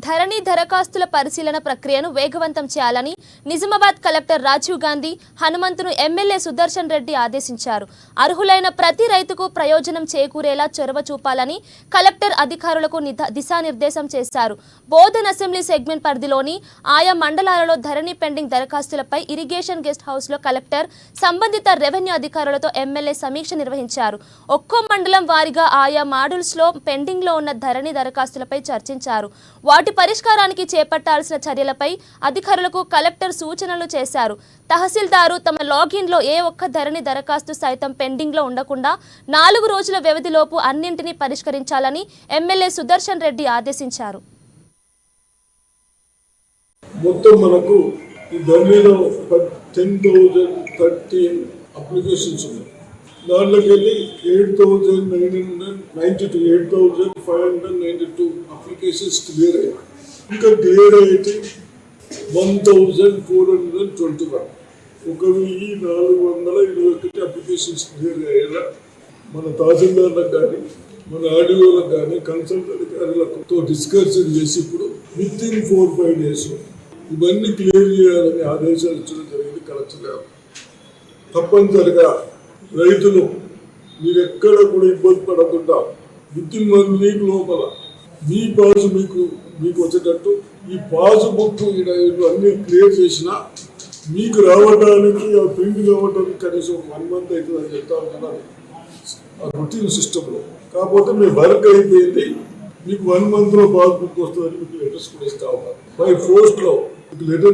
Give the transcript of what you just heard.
ధరణి దరఖాస్తుల పరిశీలన ప్రక్రియను వేగవంతం చేయాలని నిజామాబాద్ కలెక్టర్ రాజీవ్ గాంధీ హనుమంతును ఎమ్మెల్యే సుదర్శన్ రెడ్డి ఆదేశించారు. అర్హులైన ప్రతి రైతుకు ప్రయోజనం చేకూరేలా చొరవ చూపాలని కలెక్టర్ అధికారులకు దిశానిర్దేశం చేశారు. బోధన్ అసెంబ్లీ సెగ్మెంట్ పరిధిలోని ఆయా మండలాలలో ధరణి పెండింగ్ దరఖాస్తులపై ఇరిగేషన్ గెస్ట్ హౌస్ లో కలెక్టర్ సంబంధిత రెవెన్యూ అధికారులతో ఎమ్మెల్యే సమీక్ష నిర్వహించారు. ఒక్కో మండలం వారీగా ఆయా మాడ్యూల్స్ లో పెండింగ్ లో ఉన్న ధరణి దరఖాస్తులపై చర్చించారు. వాటి పరిష్కారానికి చేపట్టాల్సిన చర్యలపై అధికారులకు కలెక్టర్ సూచనలు చేశారు. తహసీల్దారు తమ లాగిన్లో ఏ ఒక్క ధరణి దరఖాస్తు సైతం పెండింగ్లో ఉండకుండా 4 రోజుల వ్యవధిలోపు అన్నింటినీ పరిష్కరించాలని ఎమ్మెల్యే సుదర్శన్ రెడ్డి ఆదేశించారు. మొత్తం మనకు ఈ ధరణిలో 10,013 అప్లికేషన్స్ ఉన్నాయి. దాంట్లోకి వెళ్ళి 8,592 అప్లికేషన్స్ క్లియర్ అయ్యాయి. ఇంకా క్లియర్ అయితే 1,421 1421 అప్లికేషన్స్ క్లియర్ అయ్యేలా మన తహసీల్దార్లకు కానీ మన ఆర్డీఓలకు కానీ కన్సల్ట్ అధికారులతో డిస్కషన్ చేసి ఇప్పుడు విత్ ఇన్ 4-5 days ఇవన్నీ క్లియర్ చేయాలని ఆదేశాలు ఇచ్చడం జరిగింది కలెక్టర్ గారు. తప్పనిసరిగా రైతులు మీరు ఎక్కడ కూడా ఇబ్బంది పడకుండా విత్ ఇన్ 1 week లోపల మీ పాసు మీకు వచ్చేటట్టు ఈ పాస్బుక్ అన్ని క్లియర్ చేసినా మీకు రావడానికి ప్రింట్ కావడానికి కనీసం 1 month అవుతుందని చెప్తా ఉన్నారు ఆ రొటీన్ సిస్టంలో. కాకపోతే మీ వర్క్ అయిపోయింది, మీకు 1 month లో పాస్బుక్ వస్తుందని మీకు లెటర్స్ కూడా ఇస్తా ఉన్నారు. బై పోస్ట్లో లెటర్